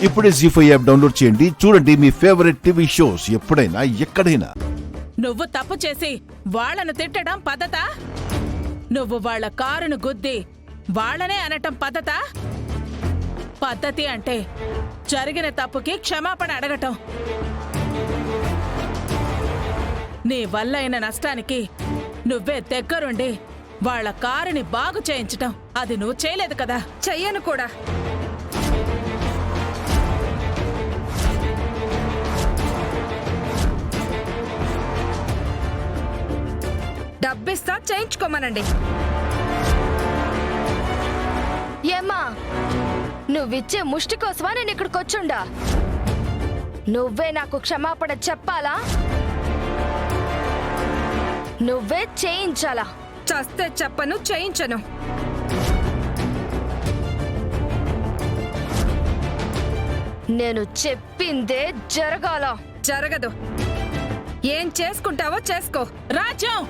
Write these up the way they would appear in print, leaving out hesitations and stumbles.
ఇప్పుడే జీ5 app download చేయండి. చూడండి మీ ఫేవరెట్ టీవీ షోస్ ఎప్పుడైనా ఎక్కడైనా. నువ్వు తప్పు చేసి వాళ్ళను తిట్టడం పద్ధతా? నువ్వు వాళ్ళ కారును గుద్ది వాళ్ళనే అనటం పద్ధతా? పద్ధతి అంటే జరిగిన తప్పుకి క్షమాపణ అడగటం. నీ వల్ల అయిన నష్టానికి నువ్వే దగ్గరుండి వాళ్ళ కారుని బాగు చేయించటం అది నువ్వు చేయలేదు కదా. చెయ్యను కూడా. డబ్బిస్తా, చేయించుకోమనండి. ఏమ్మా, నువ్విచ్చే ముష్టి కోసమా నేను ఇక్కడికి వచ్చుండా? నువ్వే నాకు క్షమాపణ చెప్పాలా? నువ్వే చేయించాలా? చస్తే చెప్పను, చేయించను. నేను చెప్పిందే జరగాల. జరగదు. ఏం చేసుకుంటావో చేసుకో. రాజ్యం,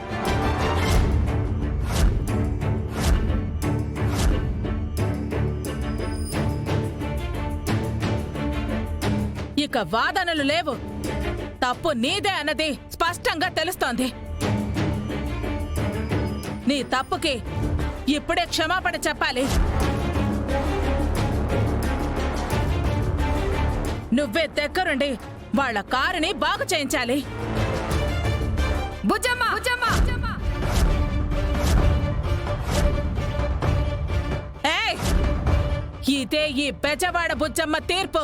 ఇక వాదనలు లేవు. తప్పు నీదే అన్నది స్పష్టంగా తెలుస్తోంది. నీ తప్పుకి ఇప్పుడే క్షమాపణ చెప్పాలి. నువ్వే దగ్గరుండి వాళ్ళ కారుని బాగు చేయించాలి. బుజ్జమ్మ, బుజ్జమ్మ, ఏయ్, ఇదే ఈ బెజవాడ బుజ్జమ్మ తీర్పు.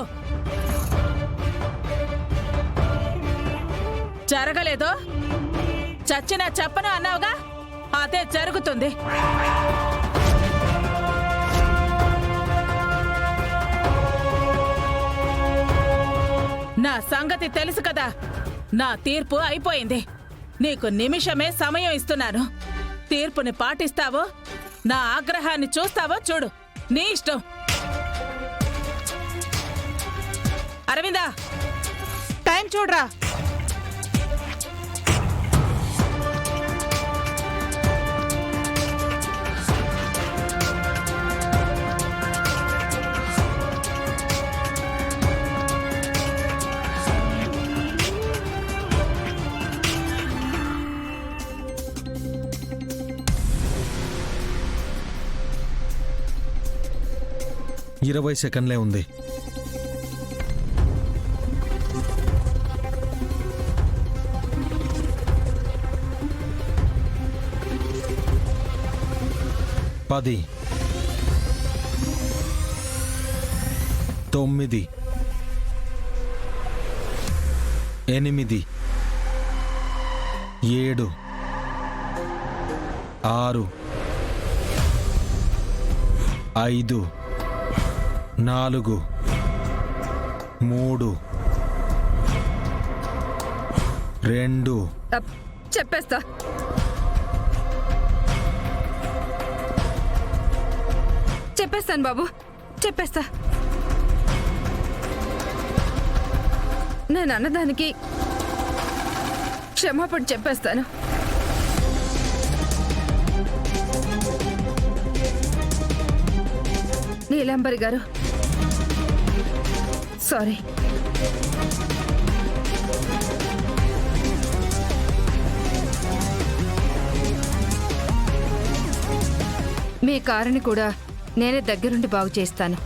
జరగలేదో చచ్చినా చెప్పను అన్నావుగా, అదే జరుగుతుంది. నా సంగతి తెలుసు కదా. నా తీర్పు అయిపోయింది. నీకు నిమిషమే సమయం ఇస్తున్నాను. తీర్పుని పాటిస్తావో నా ఆగ్రహాన్ని చూస్తావో చూడు, నీ ఇష్టం. అరవిందా, టైం చూడరా. ఇరవై సెకండ్లే ఉంది. పది, 9, 8, 7, 6, 5, 4, 3, 2. చెప్పేస్తా. చెప్పేస్తాను బాబు, చెప్పేస్తా. నేను అన్నదానికి క్షమాపణ చెప్పేస్తాను. నీలాంబరి గారు, సారీ. మీ కారుని కూడా నేనే దగ్గరుండి బాగు చేస్తాను.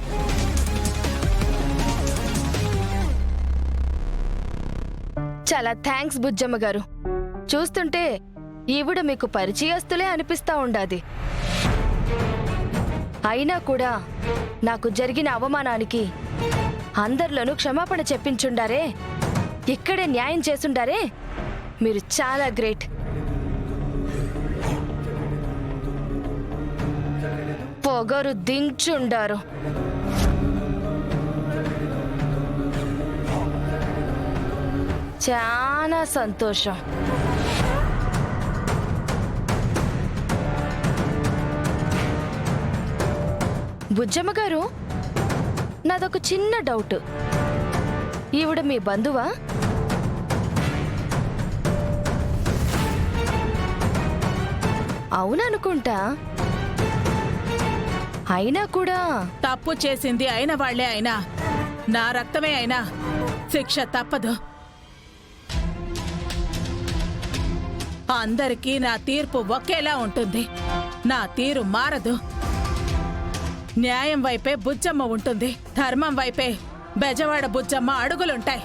చాలా థ్యాంక్స్ బుజ్జమ్మ గారు. చూస్తుంటే ఈవిడ మీకు పరిచయస్తులే అనిపిస్తా ఉండాది. అయినా కూడా నాకు జరిగిన అవమానానికి అందరిలోనూ క్షమాపణ చెప్పించుండారే, ఇక్కడే న్యాయం చేసుండారే. మీరు చాలా గ్రేట్. పొగరు దించుండారు. చాలా సంతోషం. బుజ్జమ్మ గారు, నాదొక చిన్న డౌట్. ఈవిడ మీ బంధువా? అవుననుకుంటా. అయినా కూడా తప్పు చేసింది అయిన వాళ్లే అయినా నా రక్తమే అయినా శిక్ష తప్పదు. అందరికీ నా తీర్పు ఒకేలా ఉంటుంది. నా తీరు మారదు. న్యాయం వైపే బుజ్జమ్మ ఉంటుంది, ధర్మం వైపే బెజవాడ బుజ్జమ్మ అడుగులుంటాయి.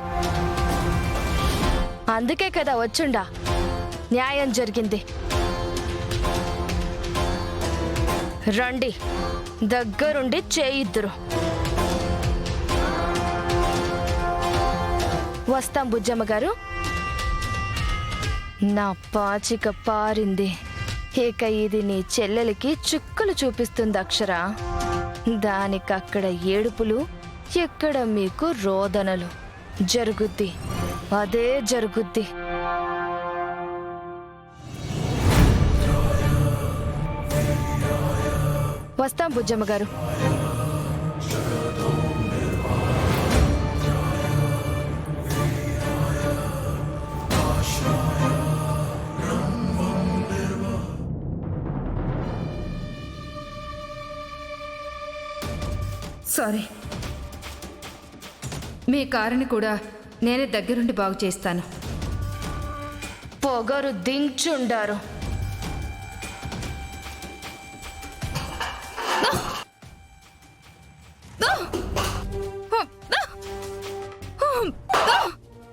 అందుకే కదా వచ్చుండా న్యాయం జరిగింది. రండి, దగ్గరుండి చేయిద్దురు. వస్తాం బుజ్జమ్మ గారు. నా పాచిక పారింది. ఇక ఇది నీ చెల్లెలికి చుక్కలు చూపిస్తుంది అక్షర. దానికక్కడ ఏడుపులు, ఇక్కడ మీకు రోదనలు. జరుగుద్ది, అదే జరుగుద్ది. వస్తాం బుజ్జమ్మ గారు. సారీ. మీ కారుని కూడా నేనే దగ్గరుండి బాగు చేస్తాను. పొగరు దించుండారు.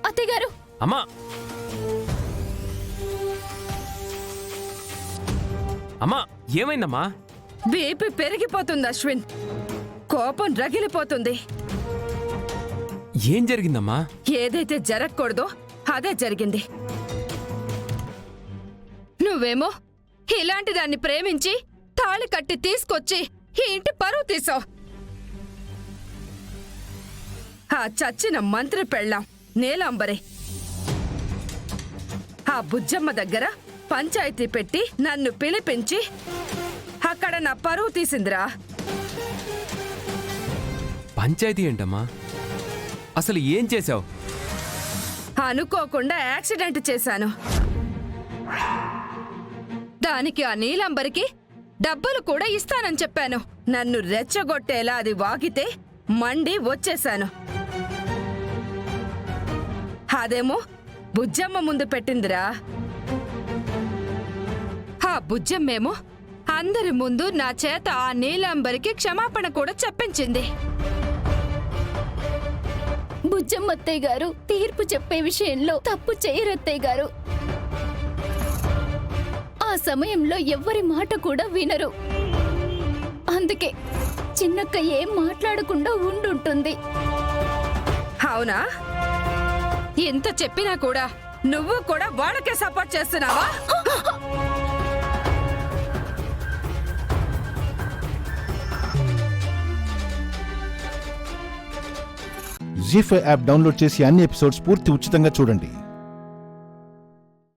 అత్తయ్య గారు, అమ్మా అమ్మా ఏమైందమ్మా? బీపీ పెరిగిపోతుంది అశ్విన్. కోపం రగిలిపోతుంది. ఏం జరిగిందమ్మా? ఏదైతే జరగకూడదో అదే జరిగింది. నువ్వేమో ఇలాంటి దాన్ని ప్రేమించి తాళి కట్టి తీసుకొచ్చి ఈ ఇంటి పరువు తీసావు. ఆ చచ్చిన మంత్రి పెళ్ళాం నీలాంబరే ఆ బుజ్జమ్మ దగ్గర పంచాయతీ పెట్టి నన్ను పిలిపించి అక్కడ నా పరువు తీసిందిరా. పంచాయతీ ఏంటమ్మా? అసలు ఏం చేశావు? అనుకోకుండా యాక్సిడెంట్ చేశాను. దానికి ఆ నీలంబరికి డబ్బులు కూడా ఇస్తానని చెప్పాను. నన్ను రెచ్చగొట్టేలా అది వాగితే మండి వచ్చేశాను. అదేమో బుజ్జమ్మ ముందు పెట్టిందిరా. ఆ బుజ్జమ్మేమో అందరి ముందు నా చేత ఆ నీలాంబరికి క్షమాపణ కూడా చెప్పించింది. బుజ్జమ్మత్తయ్య గారు తీర్పు చెప్పే విషయంలో తప్పు చేయరత్తయ్య గారు. ఆ సమయంలో ఎవ్వరి మాట కూడా వినరు. అందుకే చిన్నక్క ఏం మాట్లాడకుండా ఉండుంటుంది. అవునా? ఎంత చెప్పినా కూడా నువ్వు కూడా వాళ్ళకే సపోర్ట్ చేస్తున్నావా? జీ5 యాప్ డౌన్లోడ్ చేసి అన్ని ఎపిసోడ్స్ పూర్తి ఉచితంగా చూడండి.